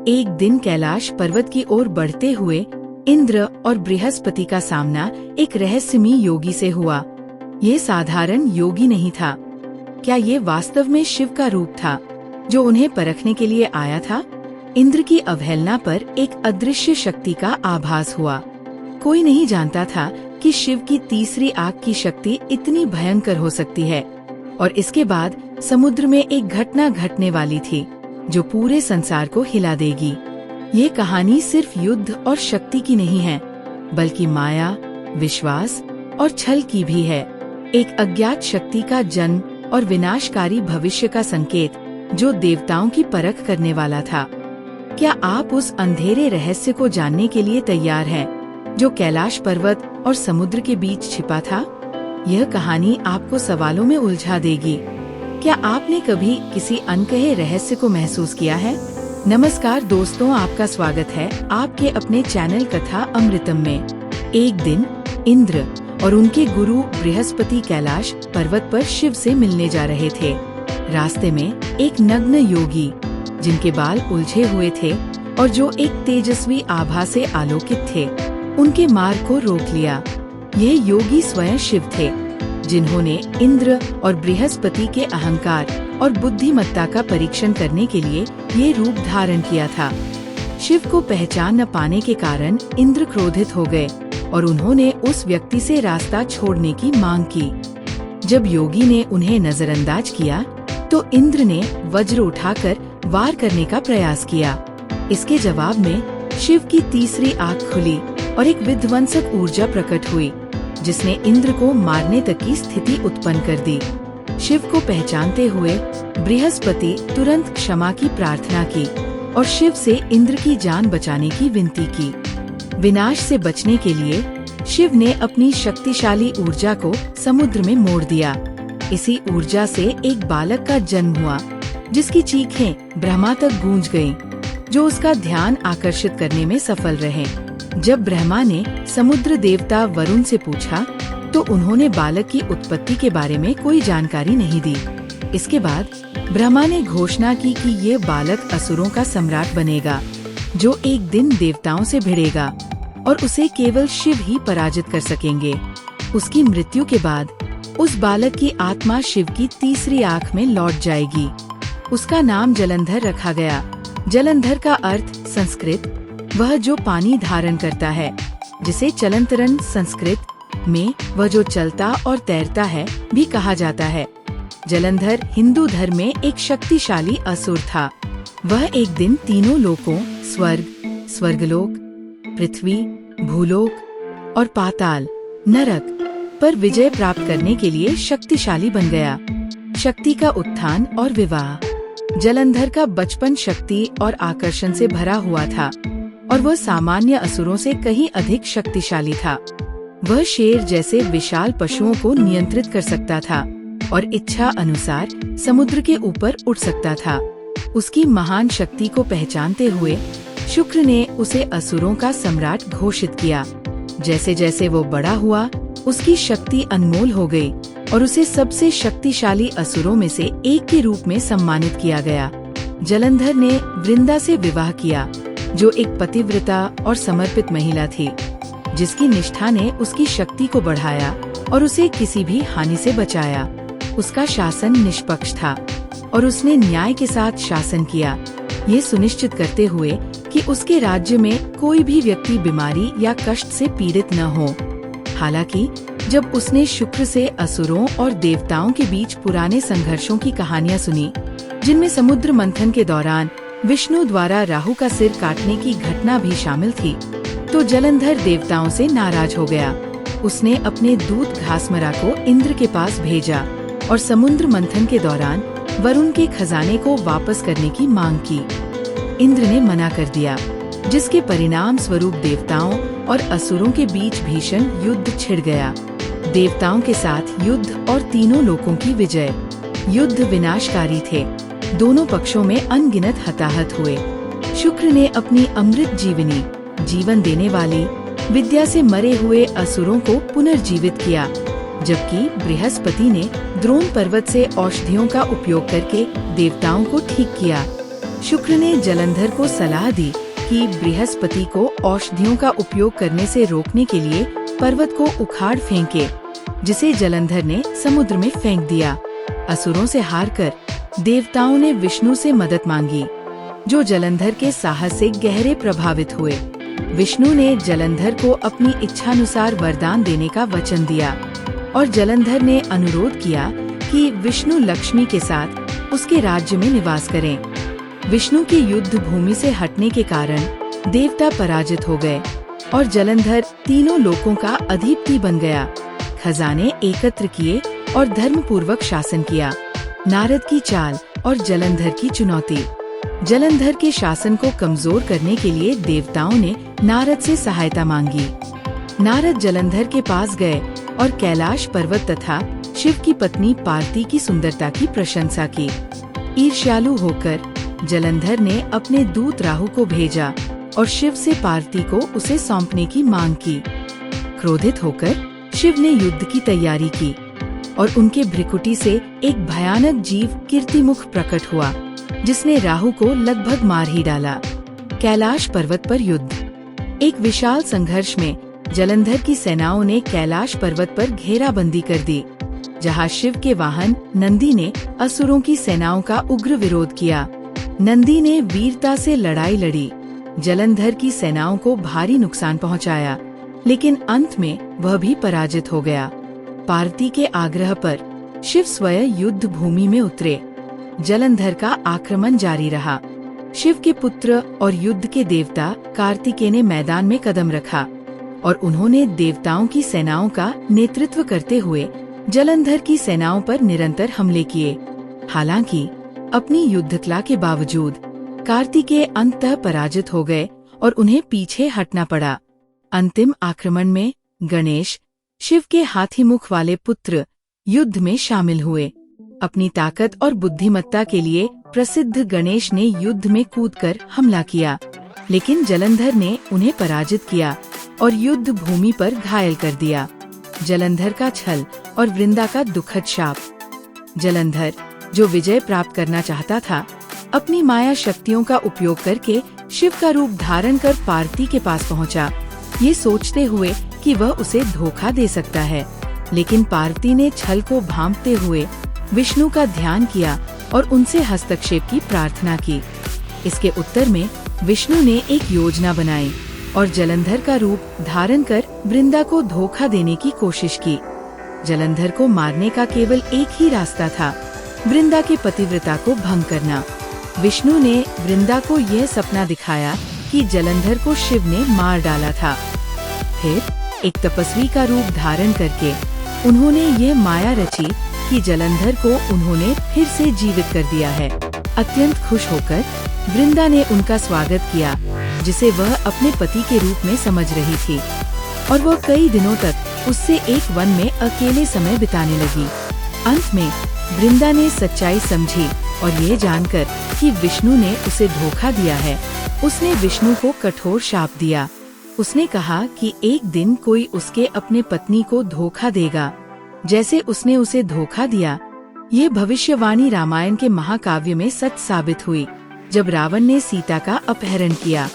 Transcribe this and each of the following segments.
एक दिन कैलाश पर्वत की ओर बढ़ते हुए इंद्र और बृहस्पति का सामना एक रहस्यमयी योगी से हुआ। ये साधारण योगी नहीं था। क्या ये वास्तव में शिव का रूप था, जो उन्हें परखने के लिए आया था? इंद्र की अवहेलना पर एक अदृश्य शक्ति का आभास हुआ। कोई नहीं जानता था कि शिव की तीसरी आंख की शक्ति इतनी भयंकर हो सकती है। और इसके बाद समुद्र में एक घटना घटने वाली थी, जो पूरे संसार को हिला देगी। ये कहानी सिर्फ युद्ध और शक्ति की नहीं है, बल्कि माया, विश्वास और छल की भी है। एक अज्ञात शक्ति का जन्म और विनाशकारी भविष्य का संकेत, जो देवताओं की परख करने वाला था। क्या आप उस अंधेरे रहस्य को जानने के लिए तैयार हैं, जो कैलाश पर्वत और समुद्र के बीच छिपा था? यह कहानी आपको सवालों में उलझा देगी। क्या आपने कभी किसी अनकहे रहस्य को महसूस किया है? नमस्कार दोस्तों, आपका स्वागत है आपके अपने चैनल कथा अमृतम में। एक दिन इंद्र और उनके गुरु बृहस्पति कैलाश पर्वत पर शिव से मिलने जा रहे थे। रास्ते में एक नग्न योगी, जिनके बाल उलझे हुए थे और जो एक तेजस्वी आभा से आलोकित थे, उनके मार्ग को रोक लिया। ये योगी स्वयं शिव थे, जिन्होंने इंद्र और बृहस्पति के अहंकार और बुद्धिमत्ता का परीक्षण करने के लिए ये रूप धारण किया था। शिव को पहचान न पाने के कारण इंद्र क्रोधित हो गए और उन्होंने उस व्यक्ति से रास्ता छोड़ने की मांग की। जब योगी ने उन्हें नजरअंदाज किया, तो इंद्र ने वज्र उठाकर वार करने का प्रयास किया। इसके जवाब में शिव की तीसरी आंख खुली और एक विध्वंसक ऊर्जा प्रकट हुई, जिसने इंद्र को मारने तक की स्थिति उत्पन्न कर दी। शिव को पहचानते हुए बृहस्पति तुरंत क्षमा की प्रार्थना की और शिव से इंद्र की जान बचाने की विनती की। विनाश से बचने के लिए शिव ने अपनी शक्तिशाली ऊर्जा को समुद्र में मोड़ दिया। इसी ऊर्जा से एक बालक का जन्म हुआ, जिसकी चीखें ब्रह्मा तक गूंज गईं, जो उसका ध्यान आकर्षित करने में सफल रहे। जब ब्रह्मा ने समुद्र देवता वरुण से पूछा, तो उन्होंने बालक की उत्पत्ति के बारे में कोई जानकारी नहीं दी। इसके बाद ब्रह्मा ने घोषणा की कि ये बालक असुरों का सम्राट बनेगा, जो एक दिन देवताओं से भिड़ेगा और उसे केवल शिव ही पराजित कर सकेंगे। उसकी मृत्यु के बाद उस बालक की आत्मा शिव की तीसरी आंख में लौट जाएगी। उसका नाम जलंधर रखा गया। जलंधर का अर्थ संस्कृत वह जो पानी धारण करता है, जिसे चलंतरन संस्कृत में वह जो चलता और तैरता है भी कहा जाता है। जलंधर हिंदू धर्म में एक शक्तिशाली असुर था। वह एक दिन तीनों लोकों स्वर्ग, स्वर्गलोक, पृथ्वी, भूलोक और पाताल नरक पर विजय प्राप्त करने के लिए शक्तिशाली बन गया। शक्ति का उत्थान और विवाह। जलंधर का बचपन शक्ति और आकर्षण से भरा हुआ था, और वह सामान्य असुरों से कहीं अधिक शक्तिशाली था। वह शेर जैसे विशाल पशुओं को नियंत्रित कर सकता था और इच्छा अनुसार समुद्र के ऊपर उड़ सकता था। उसकी महान शक्ति को पहचानते हुए शुक्र ने उसे असुरों का सम्राट घोषित किया। जैसे जैसे वो बड़ा हुआ, उसकी शक्ति अनमोल हो गई और उसे सबसे शक्तिशाली असुरों में से एक के रूप में सम्मानित किया गया। जलंधर ने वृंदा से विवाह किया, जो एक पतिव्रता और समर्पित महिला थी, जिसकी निष्ठा ने उसकी शक्ति को बढ़ाया और उसे किसी भी हानि से बचाया। उसका शासन निष्पक्ष था और उसने न्याय के साथ शासन किया, ये सुनिश्चित करते हुए कि उसके राज्य में कोई भी व्यक्ति बीमारी या कष्ट से पीड़ित न हो। हालांकि जब उसने शुक्र से असुरों और देवताओं के बीच पुराने संघर्षों की कहानियां सुनी, जिनमें समुद्र मंथन के दौरान विष्णु द्वारा राहु का सिर काटने की घटना भी शामिल थी, तो जलंधर देवताओं से नाराज हो गया। उसने अपने दूत घासमरा को इंद्र के पास भेजा और समुद्र मंथन के दौरान वरुण के खजाने को वापस करने की मांग की। इंद्र ने मना कर दिया, जिसके परिणाम स्वरूप देवताओं और असुरों के बीच भीषण युद्ध छिड़ गया। देवताओं के साथ युद्ध और तीनों लोकों की विजय। युद्ध विनाशकारी थे। दोनों पक्षों में अनगिनत हताहत हुए। शुक्र ने अपनी अमृत जीवनी, जीवन देने वाली विद्या से मरे हुए असुरों को पुनर्जीवित किया, जबकि बृहस्पति ने द्रोण पर्वत से औषधियों का उपयोग करके देवताओं को ठीक किया। शुक्र ने जलंधर को सलाह दी कि बृहस्पति को औषधियों का उपयोग करने से रोकने के लिए पर्वत को उखाड़ फेंके, जिसे जलंधर ने समुद्र में फेंक दिया। असुरों से हारकर देवताओं ने विष्णु से मदद मांगी, जो जलंधर के साहस से गहरे प्रभावित हुए। विष्णु ने जलंधर को अपनी इच्छानुसार वरदान देने का वचन दिया और जलंधर ने अनुरोध किया कि विष्णु लक्ष्मी के साथ उसके राज्य में निवास करें। विष्णु के युद्ध भूमि से हटने के कारण देवता पराजित हो गए और जलंधर तीनों लोकों का अधिपति बन गया। खजाने एकत्र किए और धर्म पूर्वक शासन किया। नारद की चाल और जलंधर की चुनौती। जलंधर के शासन को कमजोर करने के लिए देवताओं ने नारद से सहायता मांगी। नारद जलंधर के पास गए और कैलाश पर्वत तथा शिव की पत्नी पार्वती की सुंदरता की प्रशंसा की। ईर्ष्यालु होकर जलंधर ने अपने दूत राहु को भेजा और शिव से पार्वती को उसे सौंपने की मांग की। क्रोधित होकर शिव ने युद्ध की तैयारी की और उनके भ्रिकुटी से एक भयानक जीव कीर्तिमुख प्रकट हुआ, जिसने राहु को लगभग मार ही डाला। कैलाश पर्वत पर युद्ध। एक विशाल संघर्ष में जलंधर की सेनाओं ने कैलाश पर्वत पर घेराबंदी कर दी, जहां शिव के वाहन नंदी ने असुरों की सेनाओं का उग्र विरोध किया। नंदी ने वीरता से लड़ाई लड़ी, जलंधर की सेनाओं को भारी नुकसान पहुंचाया, लेकिन अंत में वह भी पराजित हो गया। पार्वती के आग्रह पर शिव स्वयं युद्ध भूमि में उतरे। जलंधर का आक्रमण जारी रहा। शिव के पुत्र और युद्ध के देवता कार्तिकेय ने मैदान में कदम रखा और उन्होंने देवताओं की सेनाओं का नेतृत्व करते हुए जलंधर की सेनाओं पर निरंतर हमले किए। हालांकि अपनी युद्धकला के बावजूद कार्तिकेय अंततः पराजित हो गए और उन्हें पीछे हटना पड़ा। अंतिम आक्रमण में गणेश, शिव के हाथी मुख वाले पुत्र, युद्ध में शामिल हुए। अपनी ताकत और बुद्धिमत्ता के लिए प्रसिद्ध गणेश ने युद्ध में कूदकर हमला किया, लेकिन जलंधर ने उन्हें पराजित किया और युद्ध भूमि पर घायल कर दिया। जलंधर का छल और वृंदा का दुखद शाप। जलंधर, जो विजय प्राप्त करना चाहता था, अपनी माया शक्तियों का उपयोग करके शिव का रूप धारण कर पार्वती के पास पहुंचा, ये सोचते हुए कि वह उसे धोखा दे सकता है। लेकिन पार्वती ने छल को भांपते हुए विष्णु का ध्यान किया और उनसे हस्तक्षेप की प्रार्थना की। इसके उत्तर में विष्णु ने एक योजना बनाई और जलंधर का रूप धारण कर वृंदा को धोखा देने की कोशिश की। जलंधर को मारने का केवल एक ही रास्ता था, वृंदा के पतिव्रता को भंग करना। विष्णु ने वृंदा को यह सपना दिखाया कि जलंधर को शिव ने मार डाला था। फिर एक तपस्वी का रूप धारण करके उन्होंने ये माया रची कि जलंधर को उन्होंने फिर से जीवित कर दिया है। अत्यंत खुश होकर वृंदा ने उनका स्वागत किया, जिसे वह अपने पति के रूप में समझ रही थी, और वह कई दिनों तक उससे एक वन में अकेले समय बिताने लगी। अंत में वृंदा ने सच्चाई समझी और ये जानकर कि विष्णु ने उसे धोखा दिया है, उसने विष्णु को कठोर शाप दिया। उसने कहा कि एक दिन कोई उसके अपने पत्नी को धोखा देगा, जैसे उसने उसे धोखा दिया। ये भविष्यवाणी रामायण के महाकाव्य में सच साबित हुई। जब रावण ने सीता का अपहरण किया,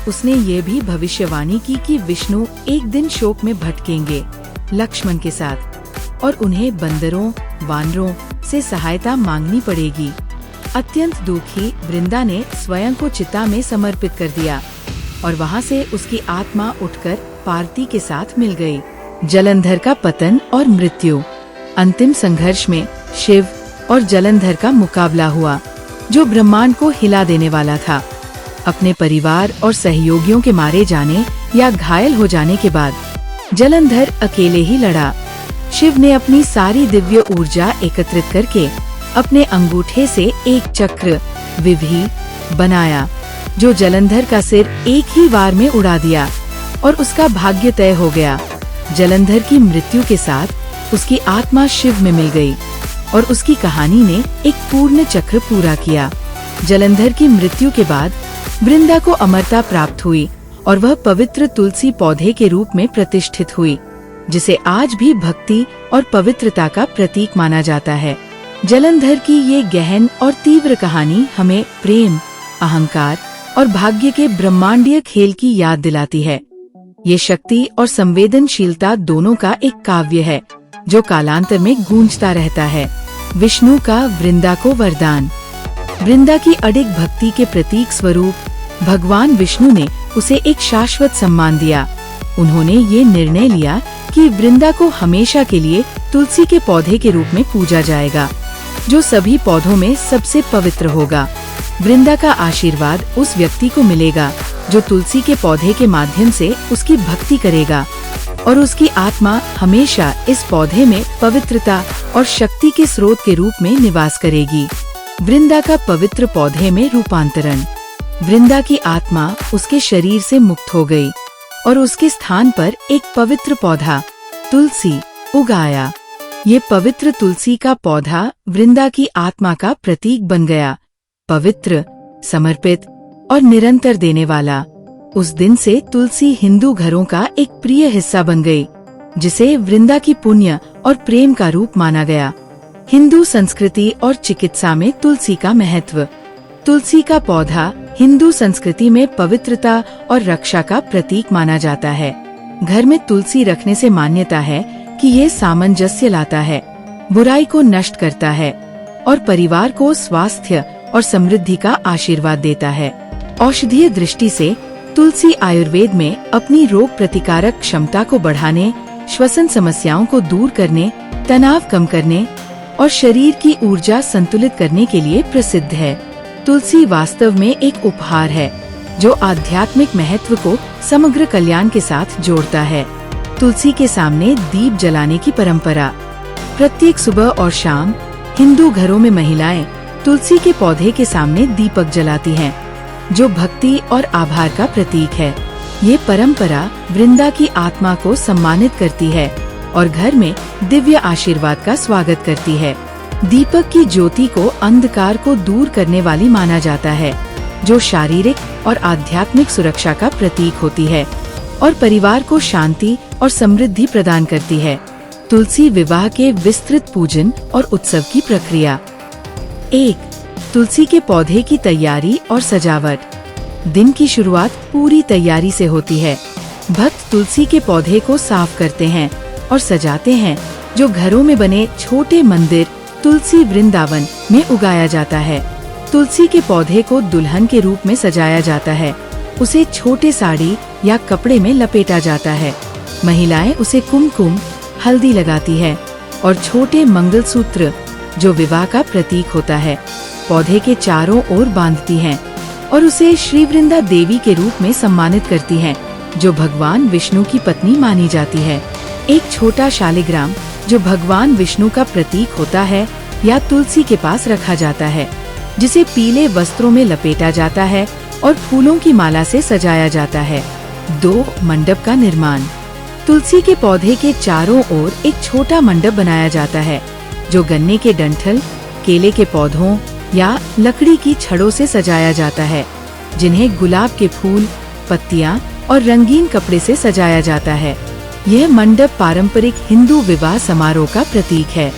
उसने ये भी भविष्यवाणी की कि विष्णु एक दिन शोक में भटकेंगे लक्ष्मण के साथ और उन्हें बंदरों, वानरों से सहायता मांगनी पड़ेगी। अत्यंत दुखी वृंदा ने स्वयं को चिता में समर्पित कर दिया और वहाँ से उसकी आत्मा उठकर पार्वती के साथ मिल गई। जलंधर का पतन और मृत्यु। अंतिम संघर्ष में शिव और जलंधर का मुकाबला हुआ, जो ब्रह्मांड को हिला देने वाला था। अपने परिवार और सहयोगियों के मारे जाने या घायल हो जाने के बाद जलंधर अकेले ही लड़ा। शिव ने अपनी सारी दिव्य ऊर्जा एकत्रित करके अपने अंगूठे से एक चक्र विभि बनाया, जो जलंधर का सिर एक ही वार में उड़ा दिया और उसका भाग्य तय हो गया। जलंधर की मृत्यु के साथ उसकी आत्मा शिव में मिल गई और उसकी कहानी ने एक पूर्ण चक्र पूरा किया। जलंधर की मृत्यु के बाद वृंदा को अमरता प्राप्त हुई और वह पवित्र तुलसी पौधे के रूप में प्रतिष्ठित हुई, जिसे आज भी भक्ति और पवित्रता का प्रतीक माना जाता है। जलंधर की ये गहन और तीव्र कहानी हमें प्रेम, अहंकार और भाग्य के ब्रह्मांडीय खेल की याद दिलाती है। ये शक्ति और संवेदनशीलता दोनों का एक काव्य है जो कालांतर में गूंजता रहता है। विष्णु का वृंदा को वरदान। वृंदा की अडिग भक्ति के प्रतीक स्वरूप भगवान विष्णु ने उसे एक शाश्वत सम्मान दिया। उन्होंने ये निर्णय लिया कि वृंदा को हमेशा के लिए तुलसी के पौधे के रूप में पूजा जाएगा, जो सभी पौधों में सबसे पवित्र होगा। वृंदा का आशीर्वाद उस व्यक्ति को मिलेगा जो तुलसी के पौधे के माध्यम से उसकी भक्ति करेगा, और उसकी आत्मा हमेशा इस पौधे में पवित्रता और शक्ति के स्रोत के रूप में निवास करेगी। वृंदा का पवित्र पौधे में रूपांतरण। वृंदा की आत्मा उसके शरीर से मुक्त हो गई और उसके स्थान पर एक पवित्र पौधा तुलसी उगाया। ये पवित्र तुलसी का पौधा वृंदा की आत्मा का प्रतीक बन गया, पवित्र, समर्पित और निरंतर देने वाला। उस दिन से तुलसी हिंदू घरों का एक प्रिय हिस्सा बन गई, जिसे वृंदा की पुण्य और प्रेम का रूप माना गया। हिंदू संस्कृति और चिकित्सा में तुलसी का महत्व। तुलसी का पौधा हिंदू संस्कृति में पवित्रता और रक्षा का प्रतीक माना जाता है। घर में तुलसी रखने से मान्यता है कि ये सामंजस्य लाता है, बुराई को नष्ट करता है और परिवार को स्वास्थ्य और समृद्धि का आशीर्वाद देता है। औषधीय दृष्टि से तुलसी आयुर्वेद में अपनी रोग प्रतिकारक क्षमता को बढ़ाने, श्वसन समस्याओं को दूर करने, तनाव कम करने और शरीर की ऊर्जा संतुलित करने के लिए प्रसिद्ध है। तुलसी वास्तव में एक उपहार है जो आध्यात्मिक महत्व को समग्र कल्याण के साथ जोड़ता है। तुलसी के सामने दीप जलाने की परंपरा। प्रत्येक सुबह और शाम हिंदू घरों में महिलाएं तुलसी के पौधे के सामने दीपक जलाती हैं, जो भक्ति और आभार का प्रतीक है। ये परंपरा वृंदा की आत्मा को सम्मानित करती है और घर में दिव्य आशीर्वाद का स्वागत करती है। दीपक की ज्योति को अंधकार को दूर करने वाली माना जाता है, जो शारीरिक और आध्यात्मिक सुरक्षा का प्रतीक होती है और परिवार को शांति और समृद्धि प्रदान करती है। तुलसी विवाह के विस्तृत पूजन और उत्सव की प्रक्रिया। 1. तुलसी के पौधे की तैयारी और सजावट। दिन की शुरुआत पूरी तैयारी से होती है। भक्त तुलसी के पौधे को साफ करते हैं और सजाते हैं, जो घरों में बने छोटे मंदिर तुलसी वृंदावन में उगाया जाता है। तुलसी के पौधे को दुल्हन के रूप में सजाया जाता है। उसे छोटे साड़ी या कपड़े में लपेटा जाता है। महिलाएं उसे कुमकुम, हल्दी लगाती है और छोटे मंगलसूत्र, जो विवाह का प्रतीक होता है, पौधे के चारों ओर बांधती हैं और उसे श्री वृंदा देवी के रूप में सम्मानित करती हैं, जो भगवान विष्णु की पत्नी मानी जाती है। एक छोटा शालिग्राम, जो भगवान विष्णु का प्रतीक होता है, या तुलसी के पास रखा जाता है, जिसे पीले वस्त्रों में लपेटा जाता है और फूलों की माला से सजाया जाता है। 2. मंडप का निर्माण। तुलसी के पौधे के चारों ओर एक छोटा मंडप बनाया जाता है, जो गन्ने के डंठल, केले के पौधों या लकड़ी की छड़ों से सजाया जाता है, जिन्हें गुलाब के फूल, पत्तियां और रंगीन कपड़े से सजाया जाता है। यह मंडप पारंपरिक हिंदू विवाह समारोह का प्रतीक है।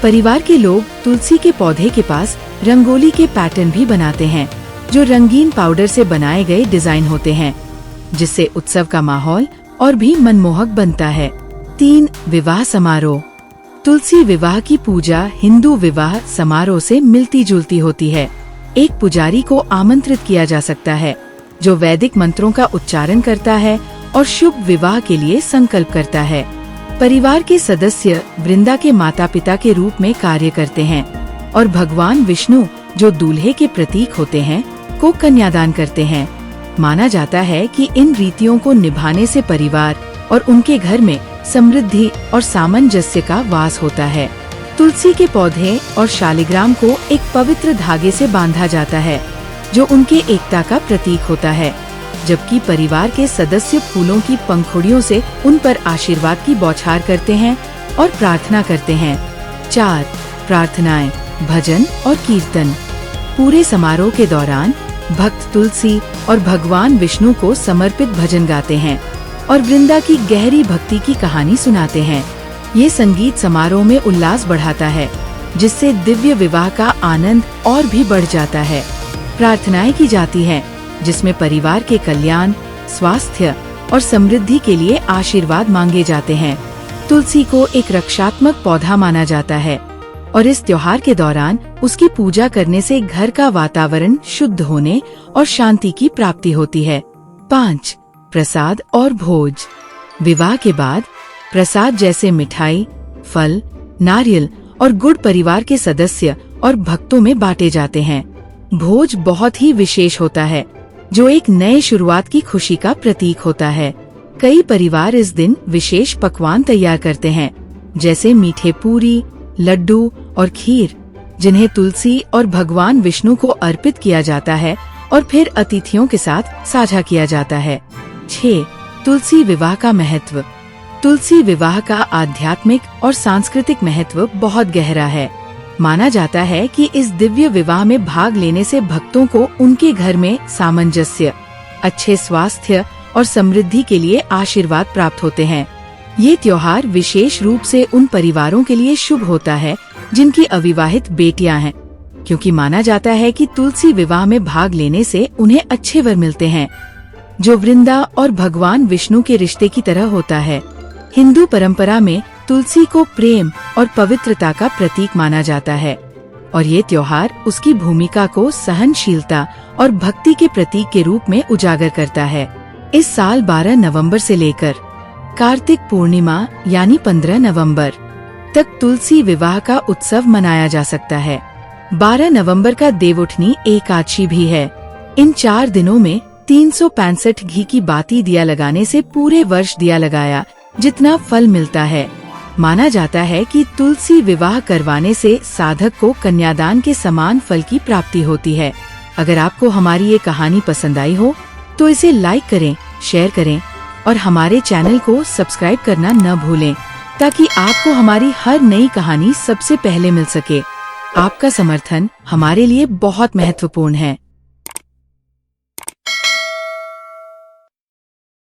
परिवार के लोग तुलसी के पौधे के पास रंगोली के पैटर्न भी बनाते हैं, जो रंगीन पाउडर से बनाए गए डिजाइन होते हैं, जिससे उत्सव का माहौल और भी मनमोहक बनता है। 3. विवाह समारोह। तुलसी विवाह की पूजा हिंदू विवाह समारोह से मिलती जुलती होती है। एक पुजारी को आमंत्रित किया जा सकता है, जो वैदिक मंत्रों का उच्चारण करता है और शुभ विवाह के लिए संकल्प करता है। परिवार के सदस्य वृंदा के माता पिता के रूप में कार्य करते हैं और भगवान विष्णु, जो दूल्हे के प्रतीक होते हैं, को कन्यादान करते हैं। माना जाता है कि इन रीतियों को निभाने से परिवार और उनके घर में समृद्धि और सामंजस्य का वास होता है। तुलसी के पौधे और शालिग्राम को एक पवित्र धागे से बांधा जाता है, जो उनके एकता का प्रतीक होता है, जबकि परिवार के सदस्य फूलों की पंखुड़ियों से उन पर आशीर्वाद की बौछार करते हैं और प्रार्थना करते हैं। 4. प्रार्थनाएं, भजन और कीर्तन। पूरे समारोह के दौरान भक्त तुलसी और भगवान विष्णु को समर्पित भजन गाते हैं और वृंदा की गहरी भक्ति की कहानी सुनाते हैं। ये संगीत समारोह में उल्लास बढ़ाता है, जिससे दिव्य विवाह का आनंद और भी बढ़ जाता है। प्रार्थनाएं की जाती हैं, जिसमें परिवार के कल्याण, स्वास्थ्य और समृद्धि के लिए आशीर्वाद मांगे जाते हैं। तुलसी को एक रक्षात्मक पौधा माना जाता है और इस त्योहार के दौरान उसकी पूजा करने से घर का वातावरण शुद्ध होने और शांति की प्राप्ति होती है। 5. प्रसाद और भोज। विवाह के बाद प्रसाद जैसे मिठाई, फल, नारियल और गुड़ परिवार के सदस्य और भक्तों में बांटे जाते हैं। भोज बहुत ही विशेष होता है, जो एक नए शुरुआत की खुशी का प्रतीक होता है। कई परिवार इस दिन विशेष पकवान तैयार करते हैं, जैसे मीठे पूरी, लड्डू और खीर, जिन्हें तुलसी और भगवान विष्णु को अर्पित किया जाता है और फिर अतिथियों के साथ साझा किया जाता है। 6. तुलसी विवाह का महत्व। तुलसी विवाह का आध्यात्मिक और सांस्कृतिक महत्व बहुत गहरा है। माना जाता है कि इस दिव्य विवाह में भाग लेने से भक्तों को उनके घर में सामंजस्य, अच्छे स्वास्थ्य और समृद्धि के लिए आशीर्वाद प्राप्त होते हैं। ये त्योहार विशेष रूप से उन परिवारों के लिए शुभ होता है जिनकी अविवाहित बेटियां हैं, क्योंकि माना जाता है कि तुलसी विवाह में भाग लेने से उन्हें अच्छे वर मिलते हैं, जो वृंदा और भगवान विष्णु के रिश्ते की तरह होता है। हिंदू परंपरा में तुलसी को प्रेम और पवित्रता का प्रतीक माना जाता है और ये त्योहार उसकी भूमिका को सहनशीलता और भक्ति के प्रतीक के रूप में उजागर करता है। इस साल 12 नवंबर से लेकर कार्तिक पूर्णिमा यानी 15 नवंबर तक तुलसी विवाह का उत्सव मनाया जा सकता है। 12 नवंबर का देवउठनी एकादशी भी है। इन 4 दिनों में 365 घी की बाती दिया लगाने से पूरे वर्ष दिया लगाया जितना फल मिलता है। माना जाता है कि तुलसी विवाह करवाने से साधक को कन्यादान के समान फल की प्राप्ति होती है। अगर आपको हमारी ये कहानी पसंद आई हो तो इसे लाइक करें, शेयर करें और हमारे चैनल को सब्सक्राइब करना न भूलें, ताकि आपको हमारी हर नई कहानी सबसे पहले मिल सके। आपका समर्थन हमारे लिए बहुत महत्वपूर्ण है।